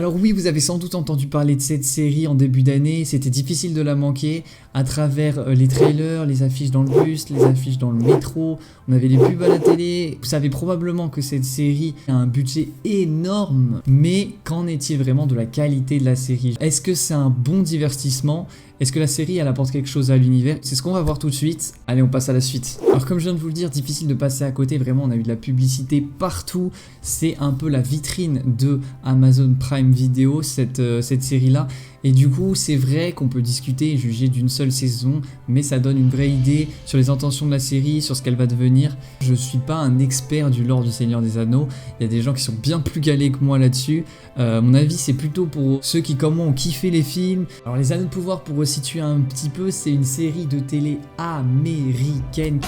Alors oui, vous avez sans doute entendu parler de cette série en début d'année, c'était difficile de la manquer à travers les trailers, les affiches dans le bus, les affiches dans le métro, on avait les pubs à la télé. Vous savez probablement que cette série a un budget énorme, mais qu'en est-il vraiment de la qualité de la série? Est-ce que c'est un bon divertissement? Est-ce que la série elle apporte quelque chose à l'univers? C'est ce qu'on va voir tout de suite. Allez, on passe à la suite. Alors comme je viens de vous le dire, difficile de passer à côté, vraiment on a eu de la publicité partout. C'est un peu la vitrine de Amazon Prime Video, cette série-là. Et du coup, c'est vrai qu'on peut discuter et juger d'une seule saison, mais ça donne une vraie idée sur les intentions de la série, sur ce qu'elle va devenir. Je suis pas un expert du lore du Seigneur des Anneaux, il y a des gens qui sont bien plus calés que moi là-dessus. Mon avis, c'est plutôt pour ceux qui, comme moi, ont kiffé les films. Alors, les Anneaux de Pouvoir, pour resituer un petit peu, c'est une série de télé américaine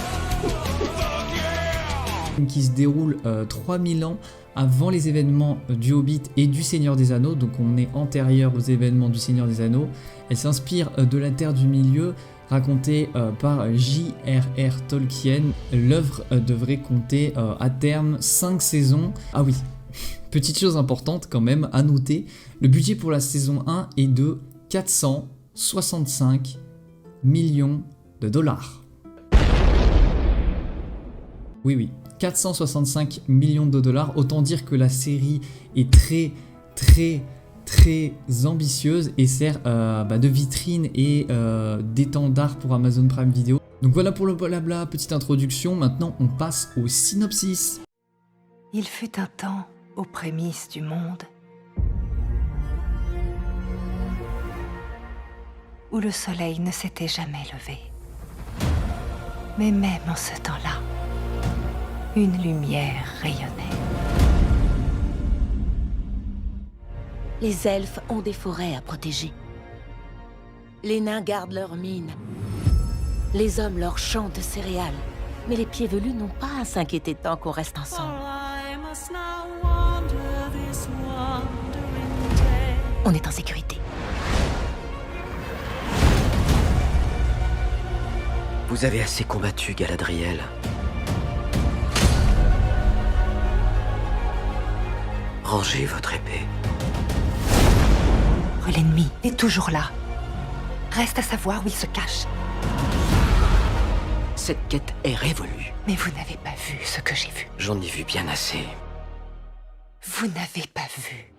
qui se déroule 3000 ans avant les événements du Hobbit et du Seigneur des Anneaux, donc on est antérieur aux événements du Seigneur des Anneaux. Elle s'inspire de la Terre du Milieu, racontée par J.R.R. Tolkien. L'œuvre devrait compter à terme 5 saisons. Ah oui, petite chose importante quand même à noter, le budget pour la saison 1 est de 465 millions de dollars. Oui. 465 millions de dollars, autant dire que la série est très ambitieuse et sert de vitrine et d'étendard pour Amazon Prime Video. Donc voilà pour le blabla, petite introduction, maintenant on passe au synopsis. Il fut un temps aux prémices du monde où le soleil ne s'était jamais levé. Mais même en ce temps-là, une lumière rayonnait. Les elfes ont des forêts à protéger. Les nains gardent leurs mines. Les hommes leurs champs de céréales. Mais les pieds velus n'ont pas à s'inquiéter tant qu'on reste ensemble. On est en sécurité. Vous avez assez combattu, Galadriel. Rangez votre épée. L'ennemi est toujours là. Reste à savoir où il se cache. Cette quête est révolue. Mais vous n'avez pas vu ce que j'ai vu. J'en ai vu bien assez. Vous n'avez pas vu.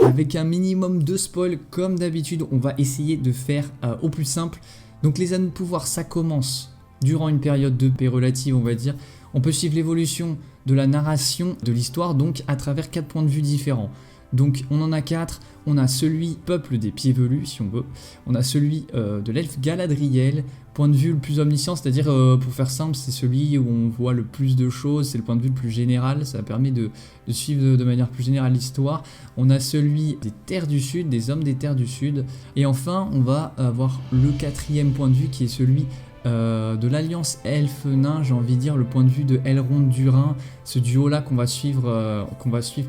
Avec un minimum de spoil, comme d'habitude, on va essayer de faire au plus simple. Donc les Anneaux de Pouvoir, ça commence durant une période de paix relative, on va dire. On peut suivre l'évolution de la narration de l'histoire donc à travers 4 points de vue différents. Donc on en a 4, on a celui peuple des pieds velus si on veut, on a celui de l'elfe Galadriel, point de vue le plus omniscient, c'est-à-dire pour faire simple c'est celui où on voit le plus de choses, c'est le point de vue le plus général, ça permet de suivre de manière plus générale l'histoire. On a celui des terres du sud, des hommes des terres du sud, et enfin on va avoir le 4e point de vue qui est celui de l'alliance elfe-nain, j'ai envie de dire le point de vue de Elrond Durin, ce duo là qu'on va suivre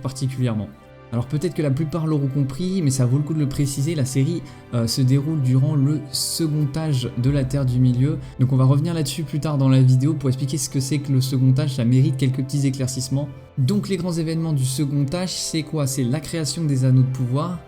particulièrement. Alors peut-être que la plupart l'auront compris, mais ça vaut le coup de le préciser, la série se déroule durant le second âge de la Terre du Milieu. Donc on va revenir là-dessus plus tard dans la vidéo pour expliquer ce que c'est que le second âge, ça mérite quelques petits éclaircissements. Donc les grands événements du second âge, c'est quoi? C'est la création des Anneaux de Pouvoir,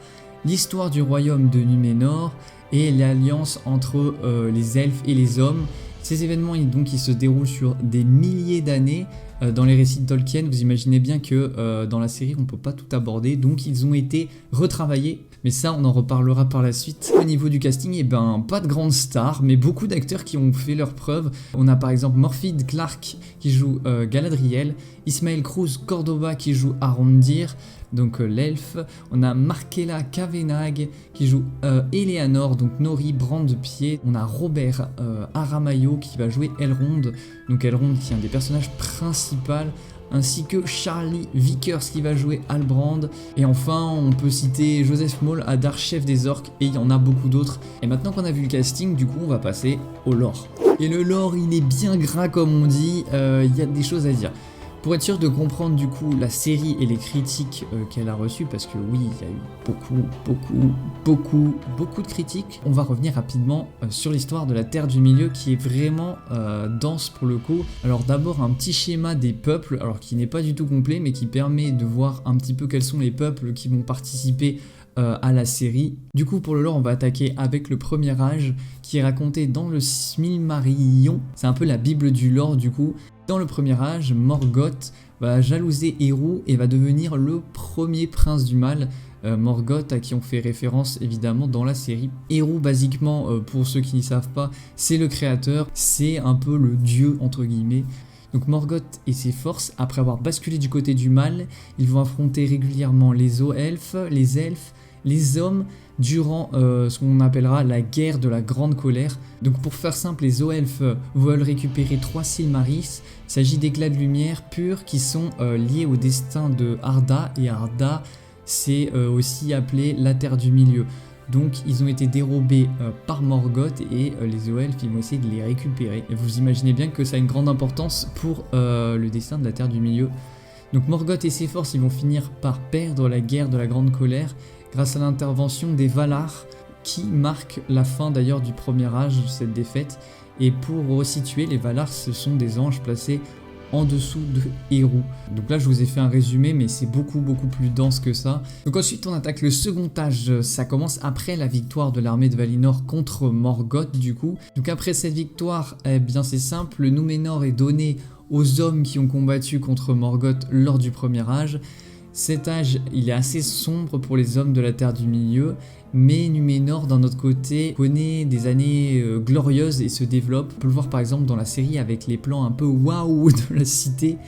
l'histoire du royaume de Numénor, et l'alliance entre les elfes et les hommes. Ces événements donc, ils se déroulent sur des milliers d'années. Dans les récits de Tolkien, vous imaginez bien que dans la série, on ne peut pas tout aborder, donc ils ont été retravaillés. Mais ça, on en reparlera par la suite. Au niveau du casting, eh ben, pas de grandes stars, mais beaucoup d'acteurs qui ont fait leurs preuves. On a par exemple Morfydd Clark qui joue Galadriel, Ismael Cruz Córdoba qui joue Arondir, donc l'elfe. On a Markella Kavenag qui joue Eleanor, donc Nori Brandpied. On a Robert Aramayo qui va jouer Elrond, donc Elrond qui est un des personnages principaux, ainsi que Charlie Vickers qui va jouer Halbrand. Et enfin, on peut citer Joseph Mauldadar, chef des orques, et il y en a beaucoup d'autres. Et maintenant qu'on a vu le casting, du coup, on va passer au lore. Et le lore, il est bien gras comme on dit, il y a des choses à dire. Pour être sûr de comprendre du coup la série et les critiques qu'elle a reçues, parce que oui, il y a eu beaucoup de critiques, on va revenir rapidement sur l'histoire de la Terre du Milieu qui est vraiment dense pour le coup. Alors d'abord un petit schéma des peuples, alors qui n'est pas du tout complet, mais qui permet de voir un petit peu quels sont les peuples qui vont participer à la série. Du coup pour le lore on va attaquer avec le premier âge qui est raconté dans le Silmarillion, c'est un peu la bible du lore du coup. Dans le premier âge, Morgoth va jalouser Eru et va devenir le premier prince du mal. Morgoth à qui on fait référence évidemment dans la série. Eru basiquement, pour ceux qui ne savent pas, c'est le créateur, c'est un peu le dieu entre guillemets. Donc Morgoth et ses forces, après avoir basculé du côté du mal, ils vont affronter régulièrement les elfes, les hommes, durant ce qu'on appellera la guerre de la grande colère. Donc pour faire simple, les elfes veulent récupérer 3 Silmarils. Il s'agit d'éclats de lumière purs qui sont liés au destin de Arda, et Arda c'est aussi appelé la Terre du Milieu. Donc ils ont été dérobés par Morgoth et les elfes ils vont essayer de les récupérer. Et vous imaginez bien que ça a une grande importance pour le destin de la Terre du Milieu. Donc Morgoth et ses forces ils vont finir par perdre la guerre de la grande colère grâce à l'intervention des Valar qui marque la fin d'ailleurs du premier âge de cette défaite. Et pour resituer, les Valar ce sont des anges placés en dessous de Eru. Donc là je vous ai fait un résumé mais c'est beaucoup plus dense que ça. Donc ensuite on attaque le second âge, ça commence après la victoire de l'armée de Valinor contre Morgoth du coup. Donc après cette victoire, eh bien c'est simple, le Númenor est donné aux hommes qui ont combattu contre Morgoth lors du premier âge. Cet âge, il est assez sombre pour les hommes de la Terre du Milieu, mais Númenor d'un autre côté connaît des années glorieuses et se développe. On peut le voir par exemple dans la série avec les plans un peu waouh de la cité.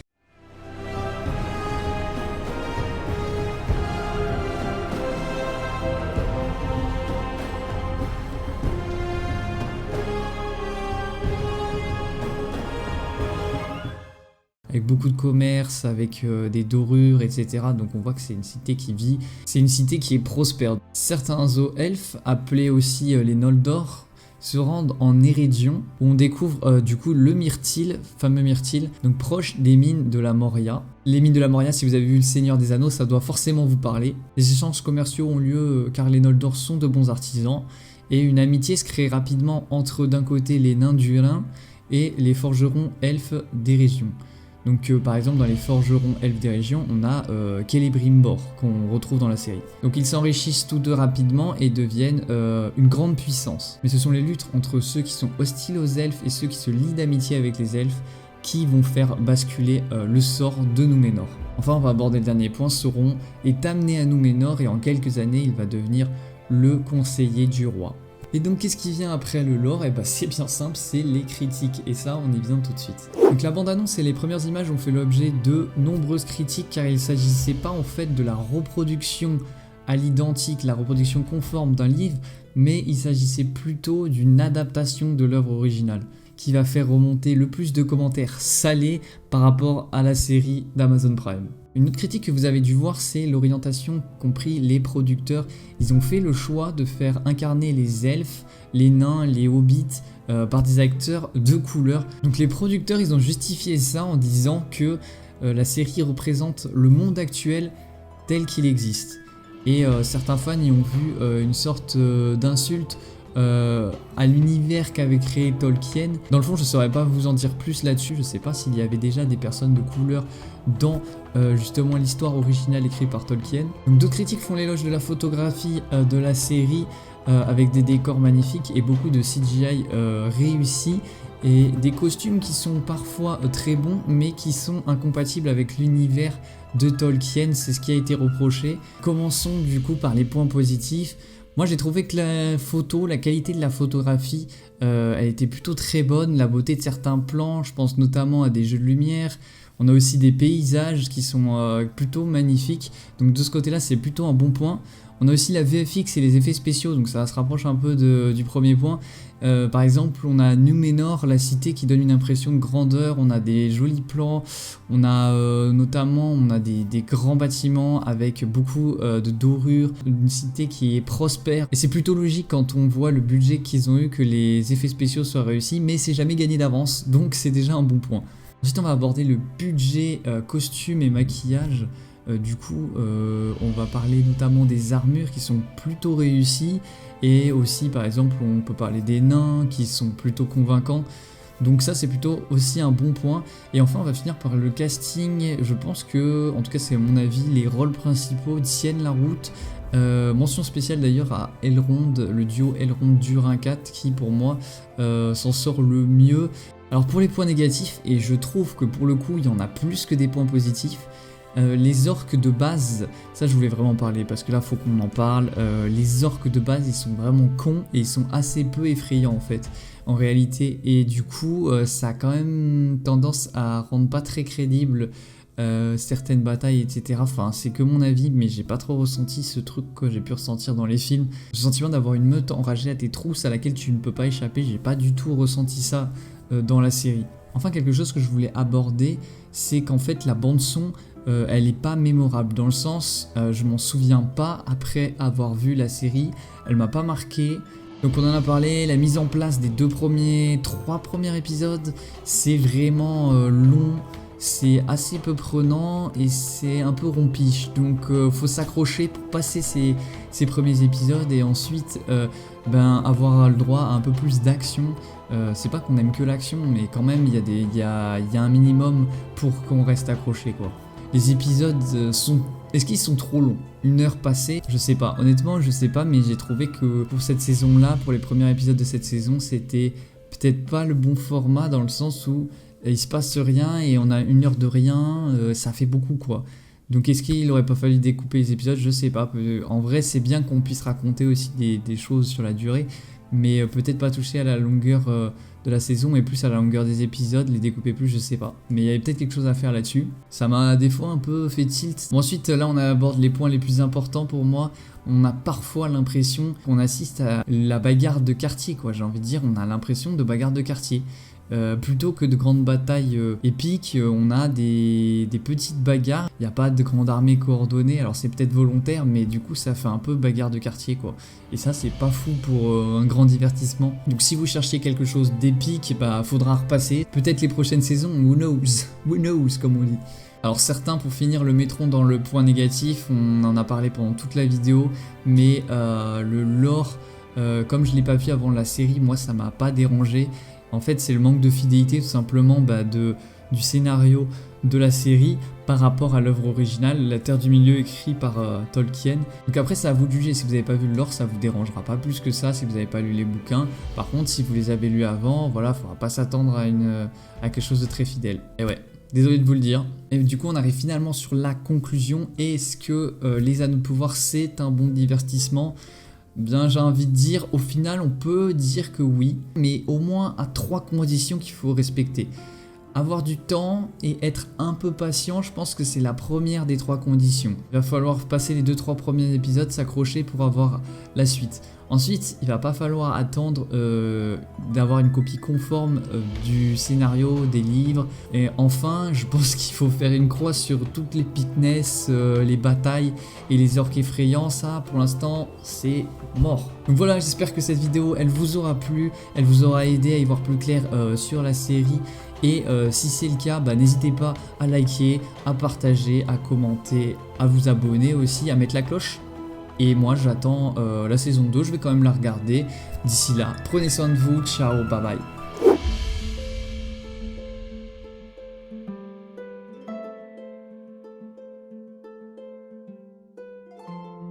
Avec beaucoup de commerce, avec des dorures, etc. Donc on voit que c'est une cité qui vit, c'est une cité qui est prospère. Certains elfes, appelés aussi les Noldor, se rendent en Erédion, où on découvre du coup le myrtille, fameux myrtille, donc proche des mines de la Moria. Les mines de la Moria, si vous avez vu Le Seigneur des Anneaux, ça doit forcément vous parler. Les échanges commerciaux ont lieu car les Noldor sont de bons artisans, et une amitié se crée rapidement entre d'un côté les nains du Rhin et les forgerons elfes d'Erédion. Donc par exemple dans les forgerons elfes des régions, on a Celebrimbor qu'on retrouve dans la série. Donc ils s'enrichissent tous deux rapidement et deviennent une grande puissance. Mais ce sont les luttes entre ceux qui sont hostiles aux elfes et ceux qui se lient d'amitié avec les elfes qui vont faire basculer le sort de Númenor. Enfin on va aborder le dernier point, Sauron est amené à Númenor et en quelques années il va devenir le conseiller du roi. Et donc qu'est-ce qui vient après le lore? Et bah c'est bien simple, c'est les critiques, et ça on y vient tout de suite. Donc la bande-annonce et les premières images ont fait l'objet de nombreuses critiques car il ne s'agissait pas en fait de la reproduction à l'identique, la reproduction conforme d'un livre, mais il s'agissait plutôt d'une adaptation de l'œuvre originale qui va faire remonter le plus de commentaires salés par rapport à la série d'Amazon Prime. Une autre critique que vous avez dû voir, c'est l'orientation qu'ont pris les producteurs. Ils ont fait le choix de faire incarner les elfes, les nains, les hobbits par des acteurs de couleur. Donc les producteurs, ils ont justifié ça en disant que la série représente le monde actuel tel qu'il existe. Et certains fans y ont vu une sorte d'insulte à l'univers qu'avait créé Tolkien. Dans le fond je ne saurais pas vous en dire plus là-dessus, je ne sais pas s'il y avait déjà des personnes de couleur dans justement l'histoire originale écrite par Tolkien. Donc d'autres critiques font l'éloge de la photographie de la série avec des décors magnifiques et beaucoup de CGI réussi et des costumes qui sont parfois très bons mais qui sont incompatibles avec l'univers de Tolkien, c'est ce qui a été reproché. Commençons du coup par les points positifs. Moi j'ai trouvé que la photo, la qualité de la photographie, elle était plutôt très bonne, la beauté de certains plans, je pense notamment à des jeux de lumière. On a aussi des paysages qui sont plutôt magnifiques, donc de ce côté là c'est plutôt un bon point. On a aussi la VFX et les effets spéciaux, donc ça se rapproche un peu du premier point. Par exemple, on a Númenor, la cité qui donne une impression de grandeur, on a des jolis plans, on a notamment des grands bâtiments avec beaucoup de dorures, une cité qui est prospère. Et c'est plutôt logique quand on voit le budget qu'ils ont eu que les effets spéciaux soient réussis, mais c'est jamais gagné d'avance, donc c'est déjà un bon point. Ensuite on va aborder le budget costume et maquillage. Du coup on va parler notamment des armures qui sont plutôt réussies et aussi par exemple on peut parler des nains qui sont plutôt convaincants. Donc ça c'est plutôt aussi un bon point. Et enfin on va finir par le casting. Je pense que, en tout cas c'est mon avis, les rôles principaux tiennent la route. Mention spéciale d'ailleurs à Elrond, le duo Elrond-Durin-Cat qui pour moi s'en sort le mieux. Alors pour les points négatifs, et je trouve que pour le coup il y en a plus que des points positifs, les orques de base, ça je voulais vraiment parler parce que là faut qu'on en parle. Les orques de base ils sont vraiment cons et ils sont assez peu effrayants en fait en réalité, et du coup ça a quand même tendance à rendre pas très crédible certaines batailles etc. Enfin c'est que mon avis, mais j'ai pas trop ressenti ce truc que j'ai pu ressentir dans les films. Le sentiment d'avoir une meute enragée à tes trousses à laquelle tu ne peux pas échapper, j'ai pas du tout ressenti ça dans la série. Enfin quelque chose que je voulais aborder, c'est qu'en fait la bande son elle est pas mémorable dans le sens je m'en souviens pas après avoir vu la série, elle m'a pas marqué. Donc on en a parlé, la mise en place des 3 premiers épisodes, c'est vraiment long, c'est assez peu prenant et c'est un peu rompiche. Donc faut s'accrocher pour passer ces premiers épisodes et ensuite avoir le droit à un peu plus d'action. C'est pas qu'on aime que l'action, mais quand même il y a un minimum pour qu'on reste accroché quoi. Les épisodes sont... Est-ce qu'ils sont trop longs? 1 heure passée? Je sais pas, honnêtement je sais pas, mais j'ai trouvé que pour cette saison là, pour les premiers épisodes de cette saison, c'était peut-être pas le bon format dans le sens où il se passe rien et on a 1 heure de rien, ça fait beaucoup quoi. Donc est-ce qu'il aurait pas fallu découper les épisodes? Je sais pas, en vrai c'est bien qu'on puisse raconter aussi des choses sur la durée, mais peut-être pas toucher à la longueur de la saison, mais plus à la longueur des épisodes, les découper plus, je sais pas. Mais il y avait peut-être quelque chose à faire là-dessus. Ça m'a des fois un peu fait tilt. Bon, ensuite, là, on aborde les points les plus importants pour moi. On a parfois l'impression qu'on assiste à la bagarre de quartier, quoi. J'ai envie de dire, on a l'impression de bagarre de quartier. Plutôt que de grandes batailles épiques, on a des petites bagarres. Il n'y a pas de grande armée coordonnée, alors c'est peut-être volontaire, mais du coup ça fait un peu bagarre de quartier quoi. Et ça c'est pas fou pour un grand divertissement. Donc si vous cherchez quelque chose d'épique, faudra repasser. Peut-être les prochaines saisons, who knows comme on dit. Alors certains pour finir le mettront dans le point négatif, on en a parlé pendant toute la vidéo, mais le lore, comme je l'ai pas vu avant la série, moi ça m'a pas dérangé. En fait, c'est le manque de fidélité tout simplement du scénario de la série par rapport à l'œuvre originale, La Terre du Milieu écrit par Tolkien. Donc après, c'est à vous de juger. Si vous n'avez pas vu le lore, ça vous dérangera pas plus que ça si vous n'avez pas lu les bouquins. Par contre, si vous les avez lus avant, voilà, faudra pas s'attendre à quelque chose de très fidèle. Et ouais. Désolé de vous le dire. Et du coup, on arrive finalement sur la conclusion. Est-ce que Les Anneaux de Pouvoir, c'est un bon divertissement ? Bien, j'ai envie de dire, au final, on peut dire que oui, mais au moins à 3 conditions qu'il faut respecter. Avoir du temps et être un peu patient, je pense que c'est la première des 3 conditions. Il va falloir passer les 2-3 premiers épisodes, s'accrocher pour avoir la suite. Ensuite, il va pas falloir attendre d'avoir une copie conforme du scénario, des livres. Et enfin, je pense qu'il faut faire une croix sur toutes les epicness, les batailles et les orques effrayants. Ça, pour l'instant, c'est mort. Donc voilà, j'espère que cette vidéo, elle vous aura plu, elle vous aura aidé à y voir plus clair sur la série. Et si c'est le cas, n'hésitez pas à liker, à partager, à commenter, à vous abonner aussi, à mettre la cloche. Et moi j'attends la saison 2, je vais quand même la regarder. D'ici là, prenez soin de vous, ciao, bye bye.